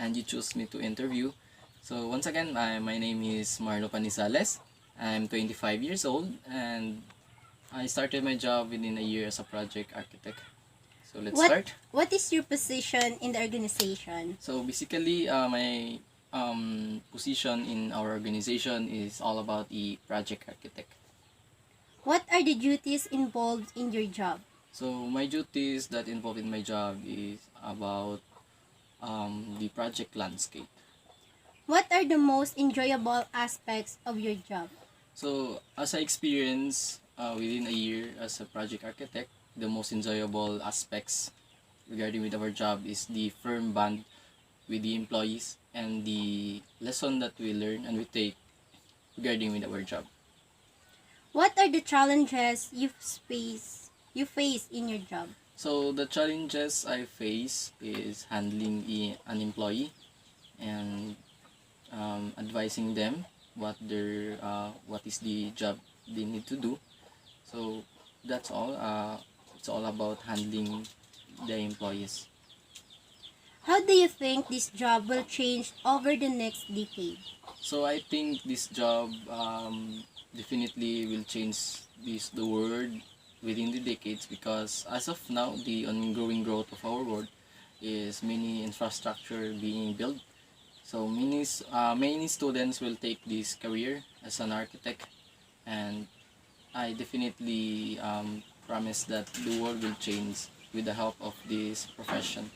and you chose me to interview. So once again, my name is Marlo Panizales. I'm 25 years old and I started my job within a year as a project architect. So let's start. What is your position in the organization? So basically, my position in our organization is all about the project architect. What are the duties involved in your job? So my duties that involved in my job is about the project landscape. What are the most enjoyable aspects of your job? So as I experience within a year as a project architect, the most enjoyable aspects regarding with our job is the firm bond with the employees and the lesson that we learn and we take regarding with our job. What are the challenges you face in your job? So the challenges I face is handling an employee and advising them what is the job they need to do. So that's all. It's all about handling the employees. How do you think this job will change over the next decade? So I think this job definitely will change the world within the decades, because as of now the ongoing growth of our world is many infrastructure being built. So many students will take this career as an architect, and I definitely promise that the world will change with the help of this profession.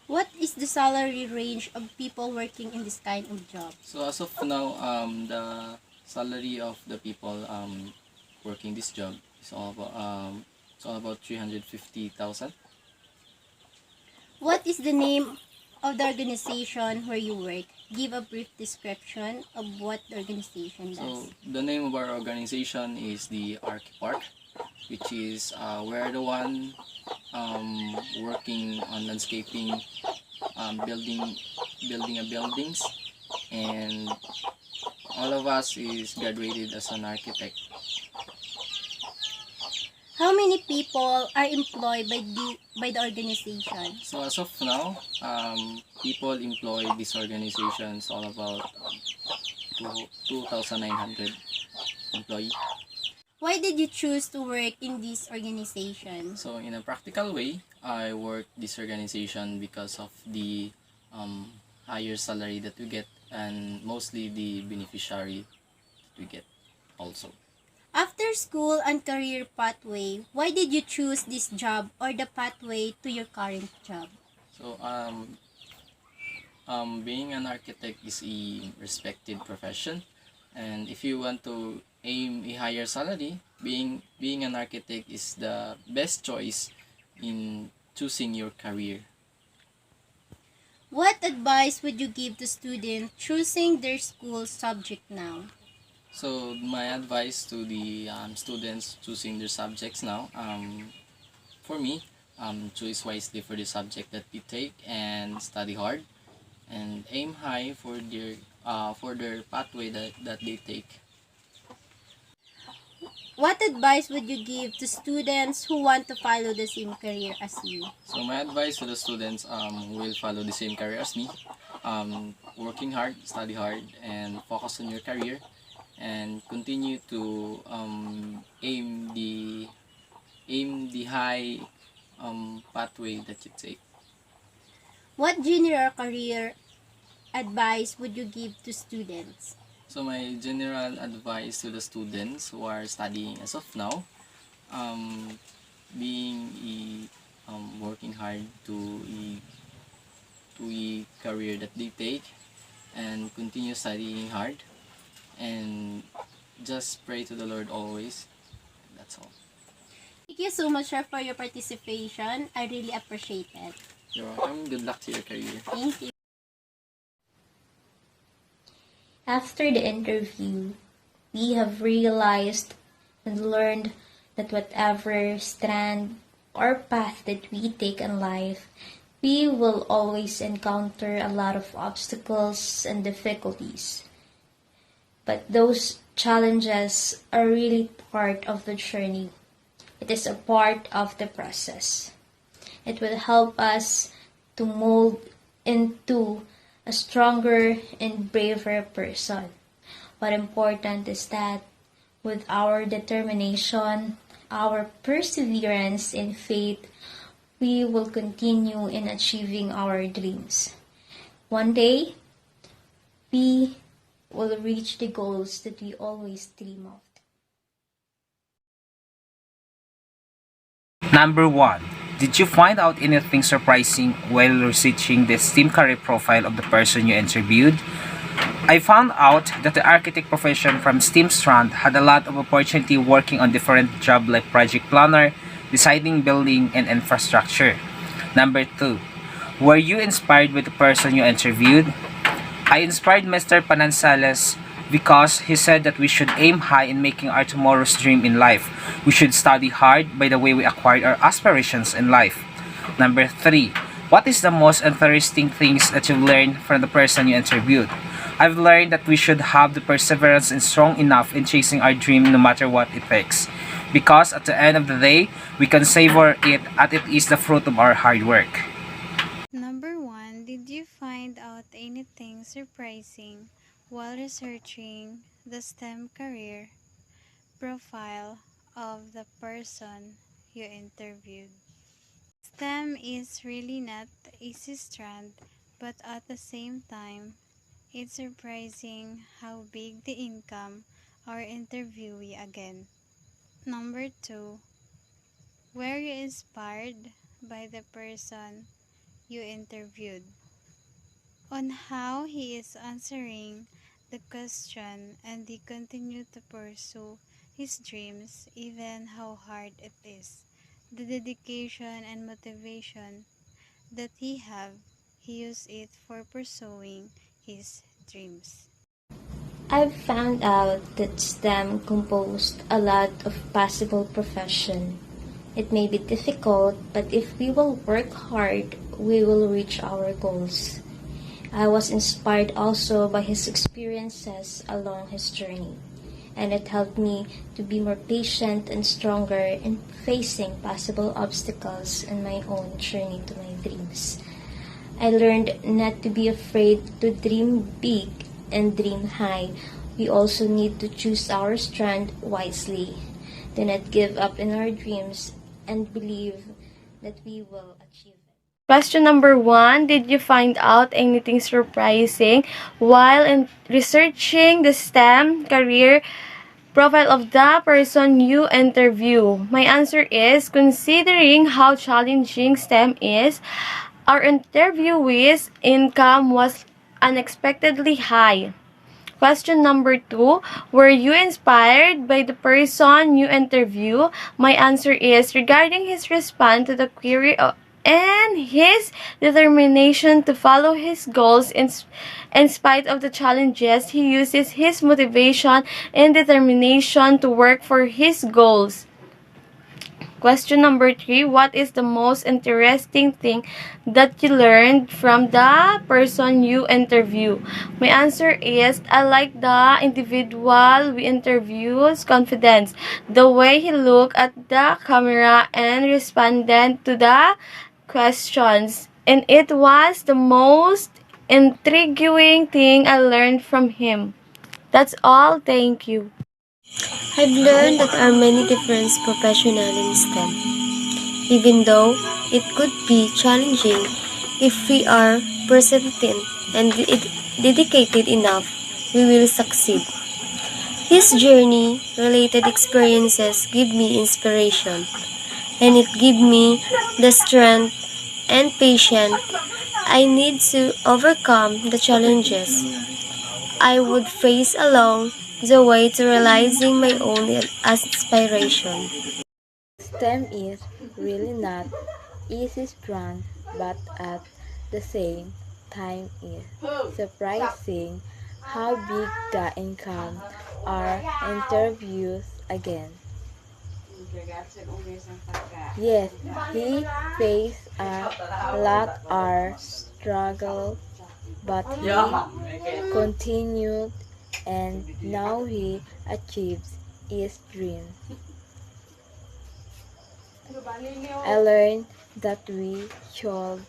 What is the salary range of people working in this kind of job? So as of now, the salary of the people working this job is all about 350,000. What is the name of the organization where you work? Give a brief description of what the organization does. So the name of our organization is the Archipark, which is we're the one working on landscaping, building a buildings, and all of us is graduated as an architect. How many people are employed by the organization? So as of now, people employ this organization is all about 2,900 employees. Why did you choose to work in this organization? So in a practical way, I work this organization because of the higher salary that we get, and mostly the beneficiary that we get also. After school and career pathway, why did you choose this job or the pathway to your current job? So being an architect is a respected profession, and if you want to aim a higher salary, being an architect is the best choice in choosing your career. What advice would you give to students choosing their school subject now? So my advice to the students choosing their subjects now, for me, choose wisely for the subject that you take and study hard and aim high for their pathway that they take. What advice would you give to students who want to follow the same career as you? So my advice to the students who will follow the same career as me, working hard, study hard, and focus on your career, and continue to aim the high pathway that you take. What general career advice would you give to students? So my general advice to the students who are studying as of now, being working hard to a career that they take, and continue studying hard, and just pray to the Lord always. That's all. Thank you so much, sir, for your participation. I really appreciate it. You're welcome. Good luck to your career. Thank you. After the interview, we have realized and learned that whatever strand or path that we take in life, we will always encounter a lot of obstacles and difficulties. But those challenges are really part of the journey. It is a part of the process. It will help us to mold into a stronger and braver person. What important is that with our determination, our perseverance and faith, we will continue in achieving our dreams. One day, we will reach the goals that we always dream of. Number 1. Did you find out anything surprising while researching the STEAM career profile of the person you interviewed? I found out that the architect profession from STEAM Strand had a lot of opportunity working on different jobs like project planner, designing building, and infrastructure. Number 2. Were you inspired by the person you interviewed? I inspired Mr. Panansales because he said that we should aim high in making our tomorrow's dream in life. We should study hard by the way we acquired our aspirations in life. Number 3. What is the most interesting things that you've learned from the person you interviewed? I've learned that we should have the perseverance and strong enough in chasing our dream no matter what it takes. Because at the end of the day, we can savor it as it is the fruit of our hard work. Number 1, did you find out anything surprising while researching the STEM career profile of the person you interviewed? STEM is really not easy strand, but at the same time, it's surprising how big the income our interviewee again. Number 2, were you inspired by the person you interviewed on how he is answering the question and he continued to pursue his dreams even how hard it is. The dedication and motivation that he used it for pursuing his dreams. I've found out that STEM composed a lot of possible profession. It may be difficult, but if we will work hard, we will reach our goals. I was inspired also by his experiences along his journey, and it helped me to be more patient and stronger in facing possible obstacles in my own journey to my dreams. I learned not to be afraid to dream big and dream high. We also need to choose our strand wisely. Do not give up in our dreams and believe that we will achieve it. Question number 1, did you find out anything surprising while researching the STEM career profile of the person you interview? My answer is, considering how challenging STEM is, our interviewee's income was unexpectedly high. Question number 2, were you inspired by the person you interview? My answer is, regarding his response to the query and his determination to follow his goals in spite of the challenges, he uses his motivation and determination to work for his goals. Question number 3, what is the most interesting thing that you learned from the person you interview? My answer is, I like the individual we interview's confidence, the way he looked at the camera and responded to the questions, and it was the most intriguing thing I learned from him. That's all. Thank you. I've learned that there are many different professionals in STEM. Even though it could be challenging, if we are persistent and dedicated enough, we will succeed. His journey-related experiences give me inspiration, and it gives me the strength and patience I need to overcome the challenges I would face along the way to realizing my own aspiration. STEM is really not easy strand, but at the same time is surprising how big the income are interviews again. Yes, he faced a lot of struggle, but he continued and now he achieves his dream. I learned that we should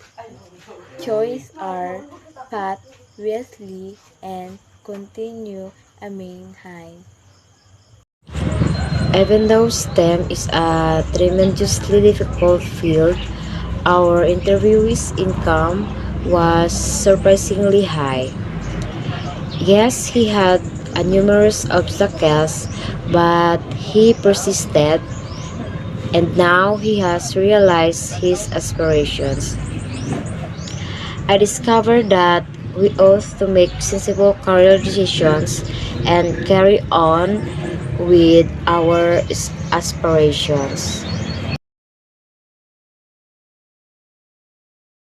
choose our path wisely and continue aiming high. Even though STEM is a tremendously difficult field, our interviewee's income was surprisingly high. Yes, he had numerous obstacles, but he persisted, and now he has realized his aspirations. I discovered that we ought to make sensible career decisions and carry on with our aspirations.